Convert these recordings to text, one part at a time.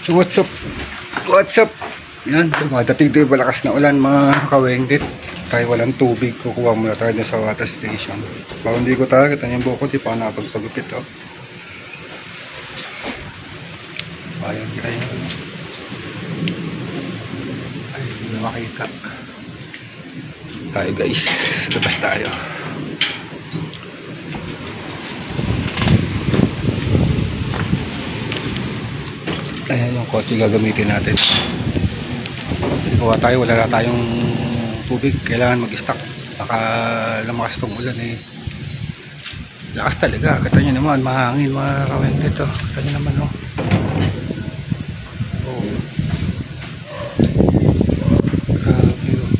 So what's up? What's up? Yan, madating tayo malakas na ulan mga kawengdit. Tayo walang tubig, kukuha muna tayo sa water station. Bago hindi ko tayo, kita niyo yung buko, di pa ako nakapagpagupit. Oh. Ayan, kita niyo. Ay, hindi na makita. Tayo guys, labas tayo. Ayan yung kotse gagamitin natin. Kuha tayo, wala na tayong tubig, kailangan mag-stock. Baka lumakas tong ulan eh. Lakas talaga, kita nyo naman, mahangin mga kaweng dito. Kita nyo naman oh. Oh. Grabe oh.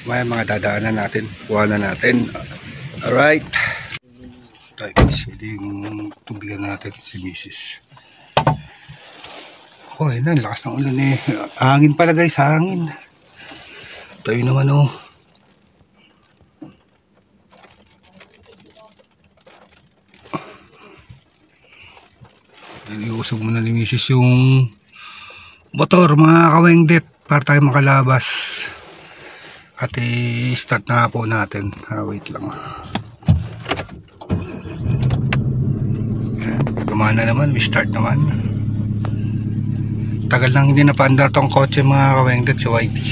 May mga dadaanan natin, kuha na natin. Alright. Tayo guys, yung tubigan natin si Mrs. Oh, yun na, lakas ng ulan eh. Hangin pala guys, hangin. Tayo naman oh. Iusog mo na ni Mrs. yung motor mga kawengdet para tayo makalabas. At i-start na po natin. Wait lang. Gumana naman, we start naman. Tagal lang hindi napaandar tong kotse mga kawengdet, si Whitey.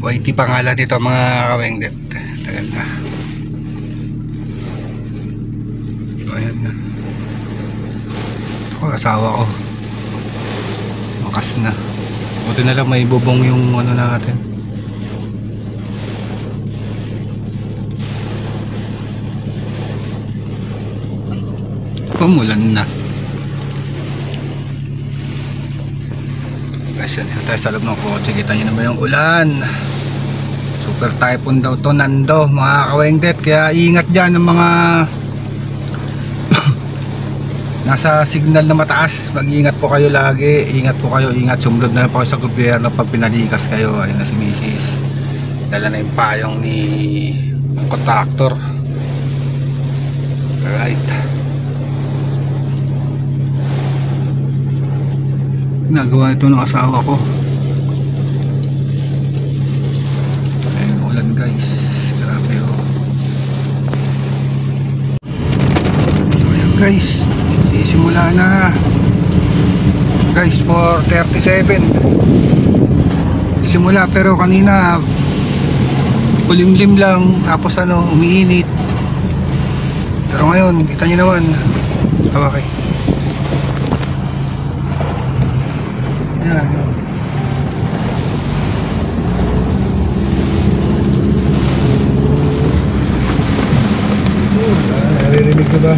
Whitey pangalan nito mga kawengdet. Tagal na. So ayan na. Ako asawa ko. Makas na. Buti na lang may bubong yung ano natin. Umulan na. Guys, yan tayo sa loob ng kotse. Kita nyo naman yung ulan. Super typhoon daw to, Nando mga kawengdet. Kaya ingat dyan ng mga nasa signal na mataas. Mag-iingat po kayo lagi. Ingat po kayo, ingat. Sumunod na po kayo sa gobyerno pag pinalikas kayo. Ayun na si Mrs. Dala na yung payong ni ng kontraktor. Alright. Nagawa ito ng asawa ko. Ayun, ulan guys. Grabe oh. So ayan guys, sisimula na guys, 4:37 simula, pero kanina kulimlim lang, tapos ano, umiinit. Pero ngayon, kita nyo naman. Okay. Naririnig ko ba?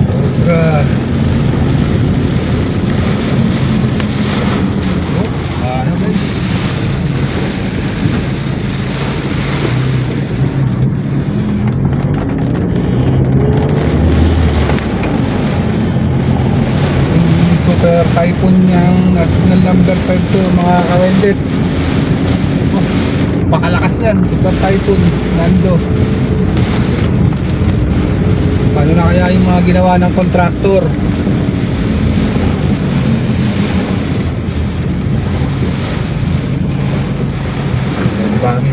Sobra. Ano guys? Super typhoon niyang signal number 5 to mga kawendit. Oh, pakalakas yan, super typhoon Nando. Paano na kaya yung mga ginawa ng contractor?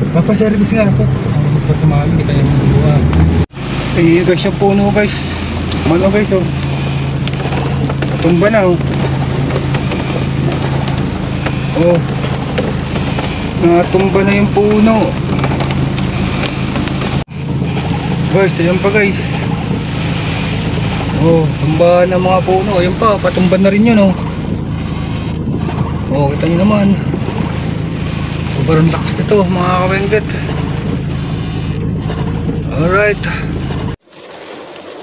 Papaservice nga ako. Pagpapamahal, hindi kayo mabuha. Eh guys, yung puno guys. Ano guys oh. Tumba na oh. Oh. Natumba na yung puno. Guys, ayan pa guys. Oh, tumba na mga puno. Ayan pa, patumba na rin yun oh. Oh, kita nyo naman. Sobrang lakas nito mga kawengdet. Alright.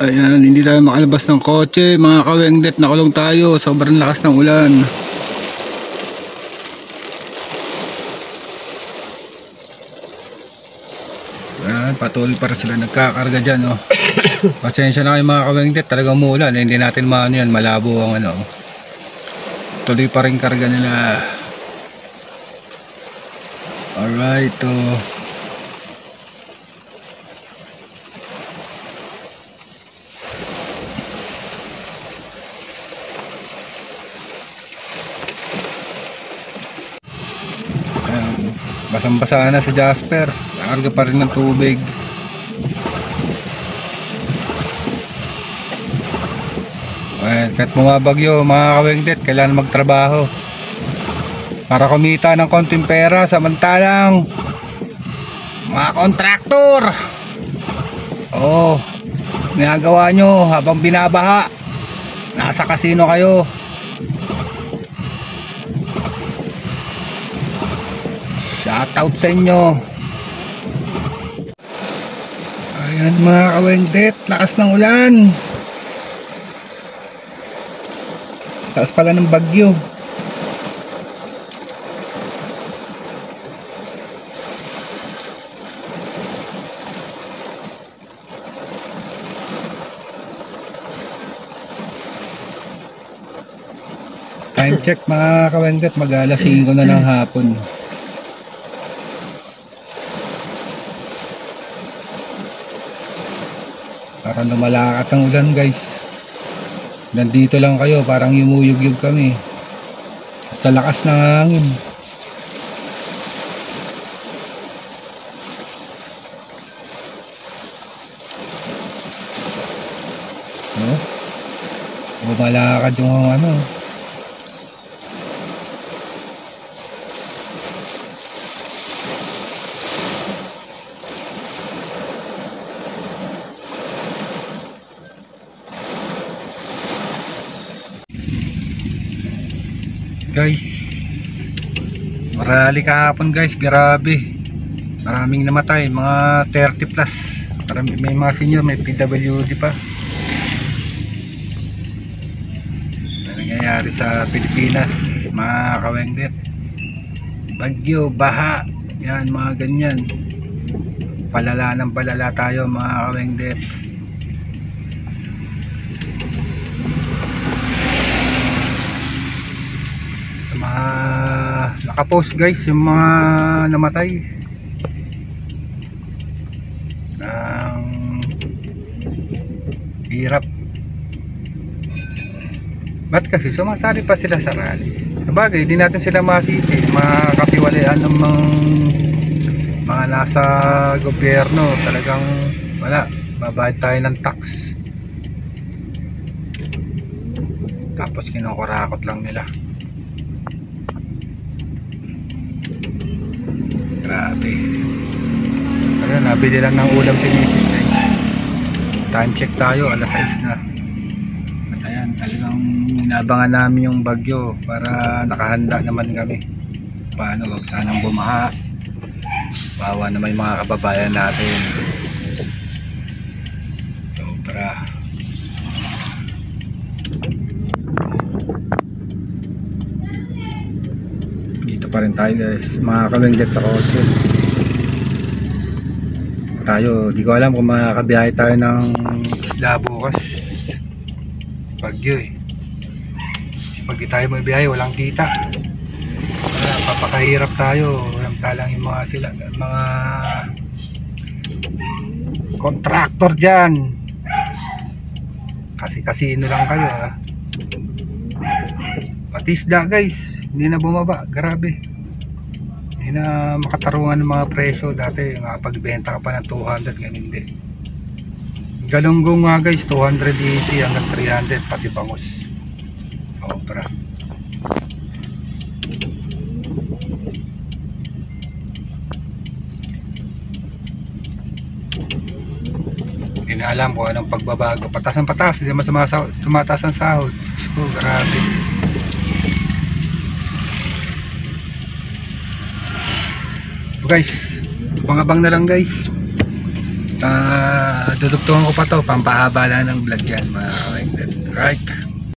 Ayan, hindi tayo makalabas ng kotse mga kawengdet, nakulong tayo, sobrang lakas ng ulan. Ayan, patuloy para sila nagkakarga dyan oh. Pasensya na kayo mga kawengdet, talagang umuulan eh, hindi natin maano yan, malabo ang ano. Tuloy pa rin karga nila. Alright oh. Basang-basa na si Jasper. Nakarga pa rin ng tubig. Ayan, kahit bumabagyo mga kawengdet, kailangan magtrabaho para kumita ng konting pera. Samantalang mga kontraktor, ginagawa nyo habang binabaha, nasa kasino kayo. Shoutout sa inyo. Ayan mga kawengdet, lakas ng ulan. Taas pala ng bagyo. Time check mga kawengdet, mag-alas 5 na ng hapon. Parang lumalakat ang ulan guys. Nandito lang kayo, parang yumuyugyug kami sa lakas ng hangin. Lumalakad yung ano. Guys, marali kahapon guys, grabe, maraming namatay, mga 30 plus. May mga senior, may PWD pa. Ano nangyayari sa Pilipinas mga kawengdet? Bagyo, baha, yan mga ganyan. Palala ng palala tayo mga kawengdet. Nakapost guys yung mga namatay ng hirap. Ba't kasi sumasali pa sila sa rally? Sabagay, hindi natin sila masisi, makapiwalian ng mga nasa gobyerno. Talagang wala, babayad tayo ng tax, tapos kinukurakot lang nila. Grabe. Ayun, nabili lang ng ulam si Mrs. guys. Time check tayo, alas 6 na. At ayan, talagang inabangan namin yung bagyo para nakahanda naman kami. Paano, wag sanang bumaha. Bawa na may mga kababayan natin. Sobra. Pa rin tayo guys, mga kawengdet sa kotse tayo. Di ko alam kung makakabiyahe tayo ng isla bukas. Bagyo pag di tayo may biyahe, walang kita. Papakahirap tayo. Walang talang yung mga kontraktor dyan, kasi kasino lang kayo ha. Pati isda guys, hindi na bumaba, grabe. Hindi na makatarungan ng mga presyo. Dati makapagbenta ka pa ng 200, ganun hindi. Galunggong nga guys, 280 hanggang 300, pati bangus. Sobra. Hindi na alam kung anong pagbabago. Patas ang patas, hindi naman tumataas ang sahod. So, grabe. Guys, abang-abang na lang guys. Dudugtungan ko pa to, pampahaba lang ng vlog yan mga kawengdet. Right.